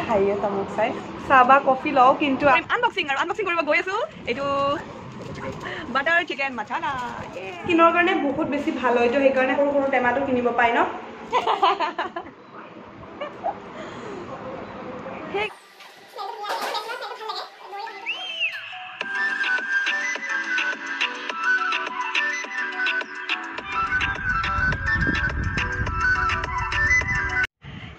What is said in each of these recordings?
হাই আছে মোক চাই চাহ বা কফি লওঁ কিন্তু আনবক্সিং কৰিব গৈ আছো এইটো বাটাৰ চিকেন মাছালা কিনৰ কাৰণে বহুত বেছি ভাল হয় তো সেইকাৰণে সৰু সৰু টেমাটো কিনিব পাই ন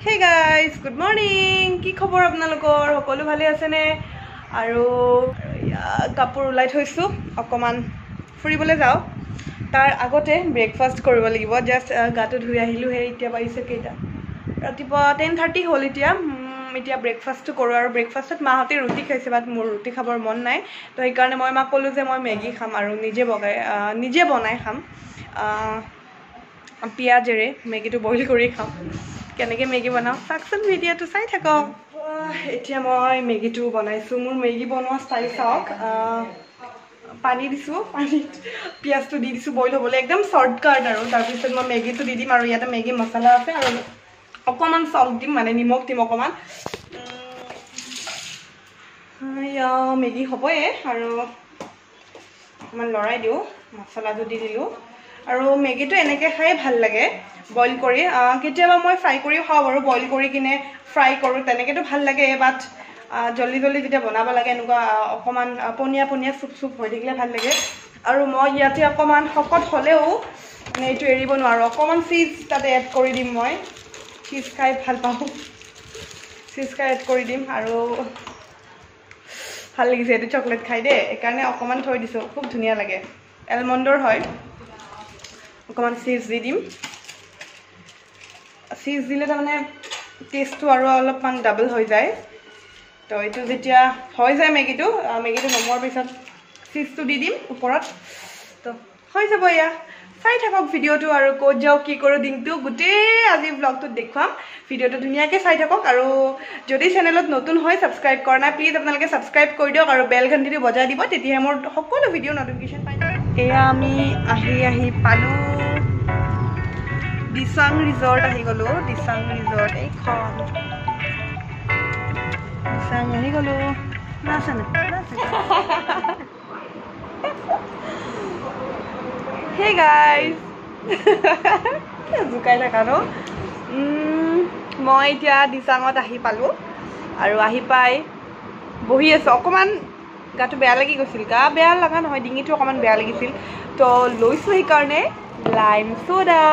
Hey guys, good morning. কি খবৰ আপোনালোকৰ সকলো ভালে আছে নে আৰু কাপোৰ উলাই থৈছো অকমান ফুৰিবলৈ যাও তাৰ আগতে ব্ৰেকফাষ্ট কৰিব লাগিব জাস্ট গাটো ধুই আহিলো হে এতিয়া পাইছে কেইটা ৰাতিপুৱা 10:30 হ'ল এতিয়া ব্ৰেকফাষ্ট কৰো আৰু ব্ৰেকফাষ্টত মাহতে ৰুটি খাইছে বাট মোৰ ৰুটি খাবৰ মন নাই তো এই কাৰণে মই মাক ক'লো যে মই মেগী খাম আৰু নিজে বনাই খাম পিয়াজেৰে মেগীটো বইল কৰি খাম কেনেকৈ মেগী বনাও চাকচোন ভিডিঅ'টো চাই থাকক এতিয়া মই মেগীটো বনাইছো মোৰ মেগী বনোৱা ষ্টাইল চাওক পানী দিছো পানীত পিয়াজটো দি দিছো বইল হ'বলৈ একদম শৰ্টকাট আৰু তাৰপিছত মই মেগীটো দি দিম আৰু ইয়াতে মেগী মছলা আছে আৰু অকণমান সল্ট দিম মানে নিমখ দিম অকণমান মেগী হ'বই আৰু অকণমান লৰাই দিওঁ মছলাটো দি দিলোঁ আৰু মেগীটো এনেকৈ খাই ভাল লাগে বইল কৰি কেতিয়াবা মই ফ্ৰাই কৰিও খাওঁ বাৰু বইল কৰি কিনে ফ্ৰাই কৰোঁ তেনেকৈতো ভাল লাগে বাট জল্দি যেতিয়া বনাব লাগে এনেকুৱা অকণমান পনীয়া চুপ হৈ থাকিলে ভাল লাগে আৰু মই ইয়াতে অকণমান শকত হ'লেও মানে এইটো এৰিব নোৱাৰোঁ অকণমান চীজ তাতে এড কৰি দিম মই চীজ খাই ভাল পাওঁ চীজ খাই এড কৰি দিম আৰু ভাল লাগিছে এইটো চকলেট খাই দেই এইকাৰণে অকণমান থৈ দিছোঁ খুব ধুনীয়া লাগে এলমণ্ডৰ হয় অকণমান চীজ দি দিম চীজ দিলে তাৰমানে টেষ্টটো আৰু অলপমান ডাবল হৈ যায় তো এইটো যেতিয়া হৈ যায় মেগীটো নমোৱাৰ পিছত চীজটো দি দিম ওপৰত তো হৈ যাব এয়া চাই থাকক ভিডিঅ'টো আৰু ক'ত যাওঁ কি কৰোঁ দিনটো গোটেই আজি ব্লগটোত দেখুৱাম ভিডিঅ'টো ধুনীয়াকৈ চাই থাকক আৰু যদি চেনেলত নতুন হয় ছাবস্ক্ৰাইব কৰা নাই প্লিজ আপোনালোকে ছাবস্ক্ৰাইব কৰি দিয়ক আৰু বেল ঘণ্টিটো বজাই দিব তেতিয়াহে মোৰ সকলো ভিডিঅ' নটিফিকেশ্যন পাই যাব এয়া আমি আহি পালোঁ দিচাং ৰিজৰ্ট আহি গ'লোঁ দিচাং ৰিজৰ্ট এইখন দিচাং আহি গ'লোঁ নাছে হে গাইজ জোকাই থাকা ন মই এতিয়া দিচাঙত আহি পালোঁ আৰু আহি পাই বহি আছোঁ অকণমান গাটো বেয়া লাগি গৈছিল গা বেয়া লগা নহয় ডিঙিটো অকণমান বেয়া লাগিছিল তো লৈছোঁ সেইকাৰণে লাইম চ'ডা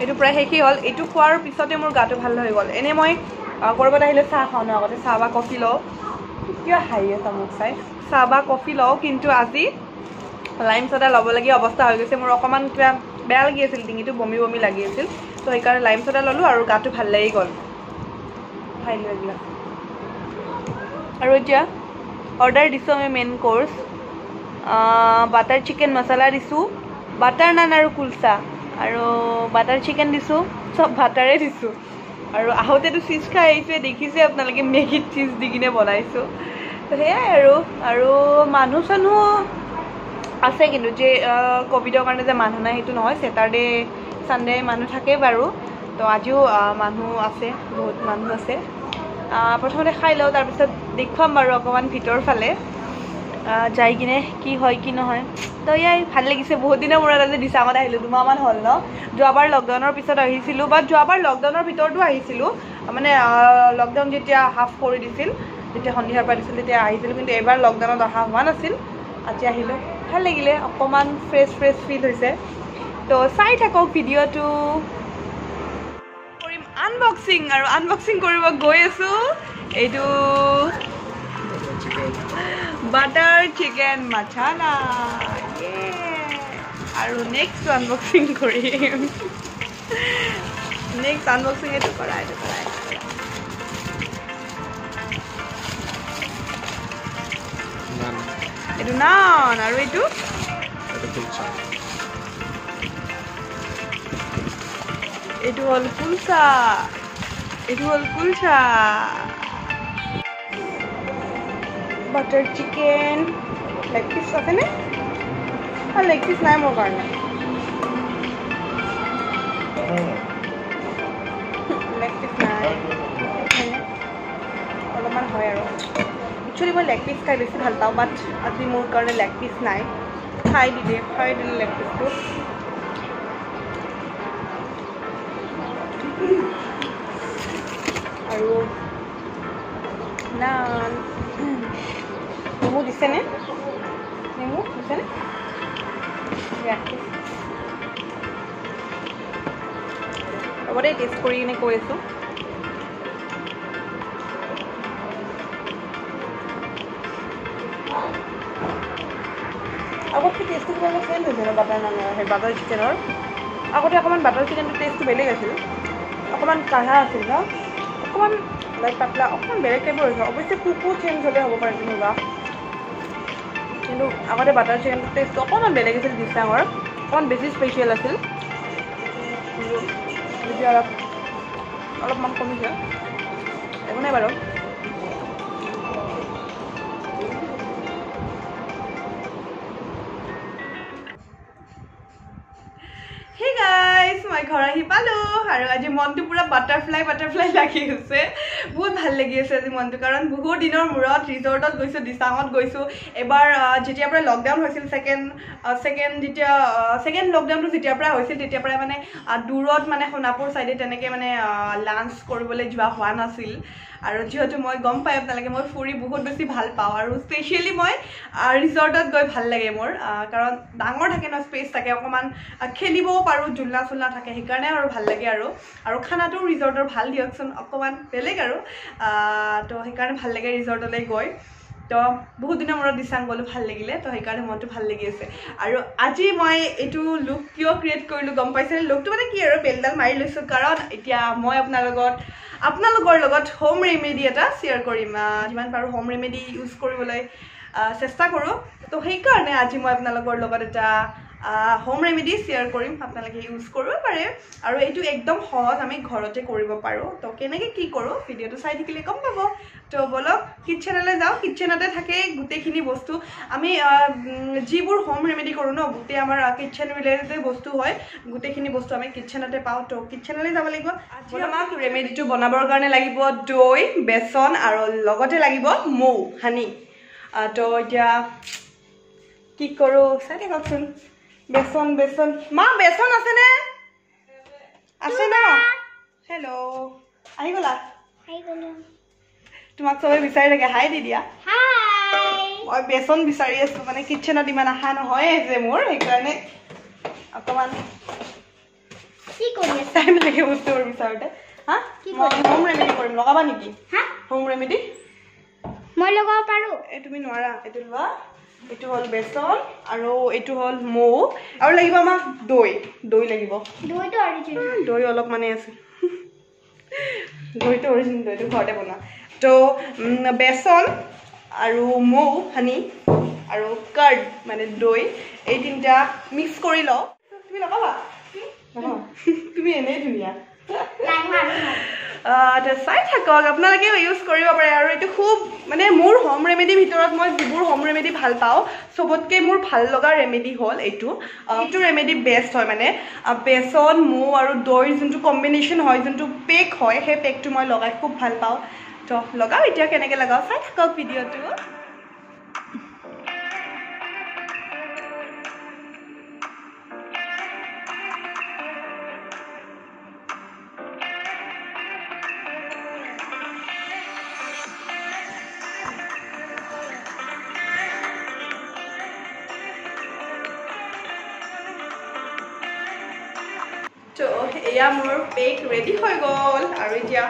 এইটো প্ৰায় শেষেই হ'ল এইটো খোৱাৰ পিছতে মোৰ গাটো ভাল হৈ গ'ল এনেই মই ক'ৰবাত আহিলে চাহ খাওঁ ন আগতে চাহ বা কফি লওঁ কিয় হাঁহি আছে মোক চাই চাহ বা কফি লওঁ কিন্তু আজি লাইম চ'ডা ল'বলগীয়া অৱস্থা হৈ গৈছে মোৰ অকণমান কিবা বেয়া লাগি আছিল ডিঙিটো বমি লাগি আছিল তো সেইকাৰণে লাইম চ'ডা ল'লোঁ আৰু গাটো ভাল লাগি গ'ল খাই লৈ এইবিলাক আৰু এতিয়া অৰ্ডাৰ দিছোঁ আমি মেইন কোৰ্চ বাটাৰ চিকেন মছলা দিছোঁ বাটাৰ নান আৰু কুলচা আৰু বাটাৰ চিকেন দিছোঁ চব বাটাৰে দিছোঁ আৰু আহোঁতেতো চীজ খাই আহিছে দেখিছে আপোনালোকে মেগীত চীজ দি কিনে বনাইছোঁ তো সেয়াই আৰু মানুহ চানুহ আছে কিন্তু যে ক'ভিডৰ কাৰণে যে মানুহ নাই সেইটো নহয় ছেটাৰডে ছানডে মানুহ থাকে বাৰু তো আজিও মানুহ আছে বহুত মানুহ আছে প্ৰথমতে খাই লওঁ তাৰপিছত দেখুৱাম বাৰু অকণমান ভিতৰ ফালে যাই কিনে কি হয় কি নহয় তো ইয়াই ভাল লাগিছে বহুত দিনৰ মূৰত আজি দিচাঙত আহিলোঁ 2 মাহমান হ'ল ন যোৱাবাৰ লকডাউনৰ পিছত আহিছিলোঁ বা যোৱাবাৰ লকডাউনৰ ভিতৰতো আহিছিলোঁ মানে লকডাউন যেতিয়া হাফ কৰি দিছিল যেতিয়া সন্ধিয়াৰ পৰা দিছিল তেতিয়া আহিছিলোঁ কিন্তু এবাৰ লকডাউনত অহা হোৱা নাছিল আজি আহিলোঁ ভাল লাগিলে অকণমান ফ্ৰেছ ফিল হৈছে তো চাই থাকক ভিডিঅ'টো কৰিম আনবক্সিং কৰিব গৈ আছোঁ এইটো বাটাৰ চিকেন মাছালা আৰু নেক্সট আনবক্সিং কৰিম এইটো কৰা এইটো নান আৰু এইটো হ'ল kulcha butter chicken leg piece আছেনে লেগ পিচ নাই মোৰ কাৰণে মই লেগ পিচ খাই বেছি ভাল পাওঁ বাট আজি মোৰ কাৰণে লেগ পিচ নাই খাই দিলে লেগ পিচটো আৰু নান নেমু দিছেনে লগতে টেষ্ট কৰি কিনে কৈ আছোঁ আগতকৈ টেষ্টটো কিবা অলপ চেঞ্জ হৈছে ন বাটাৰ নানৰ সেই বাটাৰ চিকেনৰ আগতে অকণমান বাটাৰ চিকেনটো টেষ্টটো বেলেগ আছিল অকণমান কাঢ়া আছিল ন অকণমান লাইক পাতলা অকণমান বেলেগ টাইপৰ হৈছে অৱশ্যে কুকু চেঞ্জ হ'লে হ'ব পাৰে তেনেকুৱা কিন্তু আগতে বাটাৰ চিকেনটো টেষ্টটো অকণমান বেলেগ আছিল দিছাঙৰ অকণমান বেছি স্পেচিয়েল আছিল কিন্তু এতিয়া অলপমান কমিছে একো নাই বাৰু মই ঘৰ আহি পালোঁ আৰু আজি মনটো পুৰা বাটাৰফ্লাই লাগি আছে বহুত ভাল লাগি আছে আজি মনটো কাৰণ বহুত দিনৰ মূৰত ৰিজৰ্টত গৈছোঁ দিছাঙত গৈছোঁ এবাৰ যেতিয়াৰ পৰা লকডাউন হৈছিল ছেকেণ্ড লকডাউনটো যেতিয়াৰ পৰা হৈছিল তেতিয়াৰ পৰাই মানে দূৰত মানে সোণাপুৰ ছাইডে তেনেকৈ মানে লাঞ্চ কৰিবলৈ যোৱা হোৱা নাছিল আৰু যিহেতু মই গম পাই আপোনালোকে মই ফুৰি বহুত বেছি ভাল পাওঁ আৰু স্পেচিয়েলি মই ৰিজৰ্টত গৈ ভাল লাগে মোৰ কাৰণ ডাঙৰ থাকে ন স্পেচ থাকে অকণমান খেলিবও পাৰোঁ জুলনা চুলনা থাকে সেইকাৰণে আৰু ভাল লাগে আৰু খানাটো ৰিজৰ্টৰ ভাল দিয়কচোন অকণমান বেলেগ আৰু তো সেইকাৰণে ভাল লাগে ৰিজৰ্টলৈ গৈ তো বহুত দিনৰ মূৰত দিছাং গ'লোঁ ভাল লাগিলে তো সেইকাৰণে মনটো ভাল লাগি আছে আৰু আজি মই এইটো লুক কিয় ক্ৰিয়েট কৰিলোঁ গম পাইছেনে লুকটো মানে কি আৰু বেলডাল মাৰি লৈছোঁ কাৰণ এতিয়া মই আপোনালোকৰ লগত হোম ৰেমেডি এটা শ্বেয়াৰ কৰিম যিমান পাৰোঁ হোম ৰেমেডি ইউজ কৰিবলৈ চেষ্টা কৰোঁ তো সেইকাৰণে আজি মই আপোনালোকৰ লগত এটা হোম ৰেমেডি শ্বেয়াৰ কৰিম আপোনালোকে ইউজ কৰিব পাৰে আৰু এইটো একদম সহজ আমি ঘৰতে কৰিব পাৰোঁ তো কেনেকৈ কি কৰোঁ ভিডিঅ'টো চাই থাকিলে গম পাব তো বলক কিটচেনলৈ যাওঁ কিটচেনতে থাকে গোটেইখিনি বস্তু আমি যিবোৰ হোম ৰেমেডি কৰোঁ ন গোটেই আমাৰ কিটচেন ৰিলেটেড বস্তু হয় গোটেইখিনি বস্তু আমি কিটচেনতে পাওঁ তো কিটচেনলৈ যাব লাগিব আজি আমাক ৰেমেডিটো বনাবৰ কাৰণে লাগিব দৈ বেচন আৰু লগতে লাগিব মৌ হানি তো এতিয়া কি কৰোঁ চাই থাককচোন বেচন মা বেচন আছেনে আছে ন হেল্ল' আহি গ'লা তোমাক চবে বিচাৰি থাকে হাই দি দিয়া মই বেচন বিচাৰি আছোঁ মানে কিটচেনত ইমান আশা নহয় যে মোৰ সেইকাৰণে অকণমান কি কৰি টাইম লাগে বস্তুবোৰ বিচাৰোঁতে হা মই হোম ৰেমেডি কৰিম লগাবা নেকি হোম ৰেমেডি মই লগাব পাৰোঁ এই তুমি নোৱাৰা এইটো লোৱা এইটো হ'ল বেচন আৰু এইটো হ'ল মৌ আৰু লাগিব আমাক দৈ লাগিব দৈ অলপ মানে আছে দৈটো অৰিজিনেল দৈটো ঘৰতে বনোৱা তো বেচন আৰু মৌ হানি আৰু কাৰ্ড মানে দৈ এই তিনিটা মিক্স কৰি লওঁ তুমি লগাবা তুমি এনেই ধুনীয়া চাই থাকক আপোনালোকেও ইউজ কৰিব পাৰে আৰু এইটো খুব মানে মোৰ হোম ৰেমেডিৰ ভিতৰত মই যিবোৰ হোম ৰেমেডি ভাল পাওঁ চবতকৈ মোৰ ভাল লগা ৰেমেডি হ'ল এইটো ৰেমেডি বেষ্ট হয় মানে বেচন মৌ আৰু দৈৰ যোনটো কম্বিনেশ্যন হয় যোনটো পেক হয় সেই পেকটো মই লগাই খুব ভাল পাওঁ তো লগাওঁ এতিয়া কেনেকৈ লগাওঁ চাই থাকক ভিডিঅ'টো তো এয়া মোৰ পেক ৰেডি হৈ গ'ল আৰু এতিয়া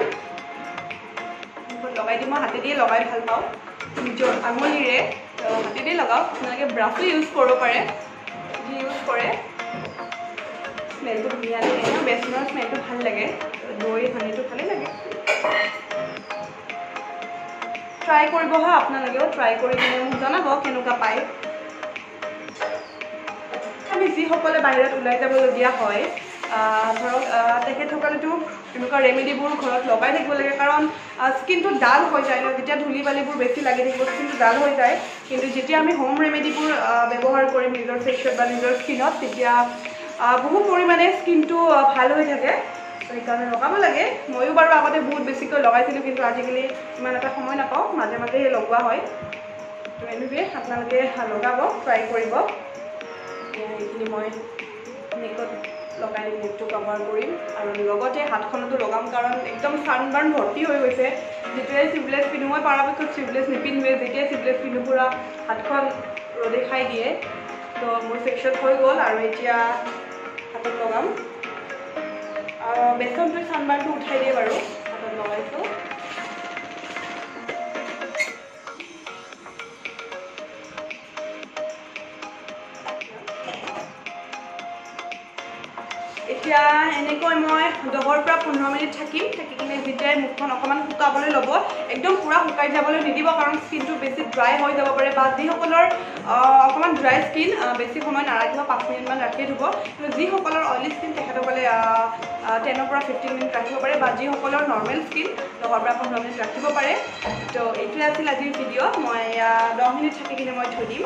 লগাই দিম মই হাতে দিয়ে লগাই ভাল পাওঁ নিজৰ আঙুলিৰে হাতে দিয়ে লগাওঁ আপোনালোকে ব্ৰাছো ইউজ কৰিব পাৰে যি ইউজ কৰে স্মেলটো ধুনীয়া লাগে বেচনৰ স্মেলটো ভাল লাগে দৈ হানিটো ভালেই লাগে ট্ৰাই কৰিব হা আপোনালোকেও ট্ৰাই কৰি কিনে মোক জনাব কেনেকুৱা পায় আমি যিসকলে বাহিৰত ওলাই যাবলগীয়া হয় ধৰক তেখেতসকলেতো তেনেকুৱা ৰেমেডিবোৰ ঘৰত লগাই থাকিব লাগে কাৰণ স্কিনটো ডাল হৈ যায় ন যেতিয়া ধূলি বালিবোৰ বেছি লাগি থাকিব স্কিনটো ডাল হৈ যায় কিন্তু যেতিয়া আমি হোম ৰেমেডিবোৰ ব্যৱহাৰ কৰিম নিজৰ ফেচত বা নিজৰ স্কিনত তেতিয়া বহু পৰিমাণে স্কিনটো ভাল হৈ থাকে সেইকাৰণে লগাব লাগে ময়ো বাৰু আগতে বহুত বেছিকৈ লগাইছিলোঁ কিন্তু আজিকালি ইমান এটা সময় নাপাওঁ মাজে মাজে লগোৱা হয় এনিৱে আপোনালোকে লগাব ট্ৰাই কৰিব এইখিনি মই নেকত লগাই নেকটো কভাৰ কৰিম আৰু লগতে হাতখনতো লগাম কাৰণ একদম ছানবাৰ্ণ ভৰ্তি হৈ গৈছে যেতিয়াই শ্লিভলেছ পিন্ধো মই পৰাপক্ষত শ্লিভলেছ নিপিন্ধোৱে যেতিয়াই শ্লিভলেছ পিন্ধো পুৰা হাতখন ৰ'দে খাই দিয়ে তো মোৰ ফেচিয়েল হৈ গ'ল আৰু এতিয়া হাতত লগাম বেচনটো ছানবাৰ্ণটো উঠাই দিয়ে বাৰু হাতত লগাইছোঁ এতিয়া এনেকৈ মই 10 পৰা 15 মিনিট থাকিম থাকি কিনে যেতিয়াই মুখখন অকণমান শুকাবলৈ ল'ব একদম পুৰা শুকাই যাবলৈ নিদিব কাৰণ স্কিনটো বেছি ড্ৰাই হৈ যাব পাৰে বা যিসকলৰ অকণমান ড্ৰাই স্কিন বেছি সময় নাৰাখিব 5 মিনিটমান ৰাখি থ'ব কিন্তু যিসকলৰ অইলি স্কিন তেখেতসকলে 10 পৰা 15 মিনিট ৰাখিব পাৰে বা যিসকলৰ নৰ্মেল স্কিন 10 পৰা 15 মিনিট ৰাখিব পাৰে তো এইটোৱে আছিল আজিৰ ভিডিঅ' মই 10 মিনিট থাকি কিনে মই থৈ দিম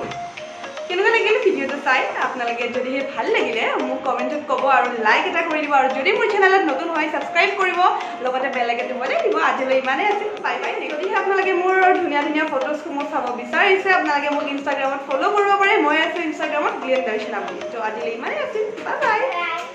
কেনেকুৱা লাগিলে ভিডিঅ'টো চাই আপোনালোকে যদিহে ভাল লাগিলে মোক কমেণ্টত ক'ব আৰু লাইক এটা কৰি দিব আৰু যদি মোৰ চেনেলত নতুন হয় ছাবস্ক্ৰাইব কৰিব লগতে বেল আইকনটো বজাই দিব আজিলৈ ইমানেই আছিল বাই বাই যদিহে আপোনালোকে মোৰ ধুনীয়া ধুনীয়া ফটোজসমূহ চাব বিচাৰিছে আপোনালোকে মোক ইনষ্টাগ্ৰামত ফ'ল' কৰিব পাৰে মই আছোঁ ইনষ্টাগ্ৰামত গ্লেন দৰ্শনা বুলি তো আজিলৈ ইমানেই আছিল বাই বাই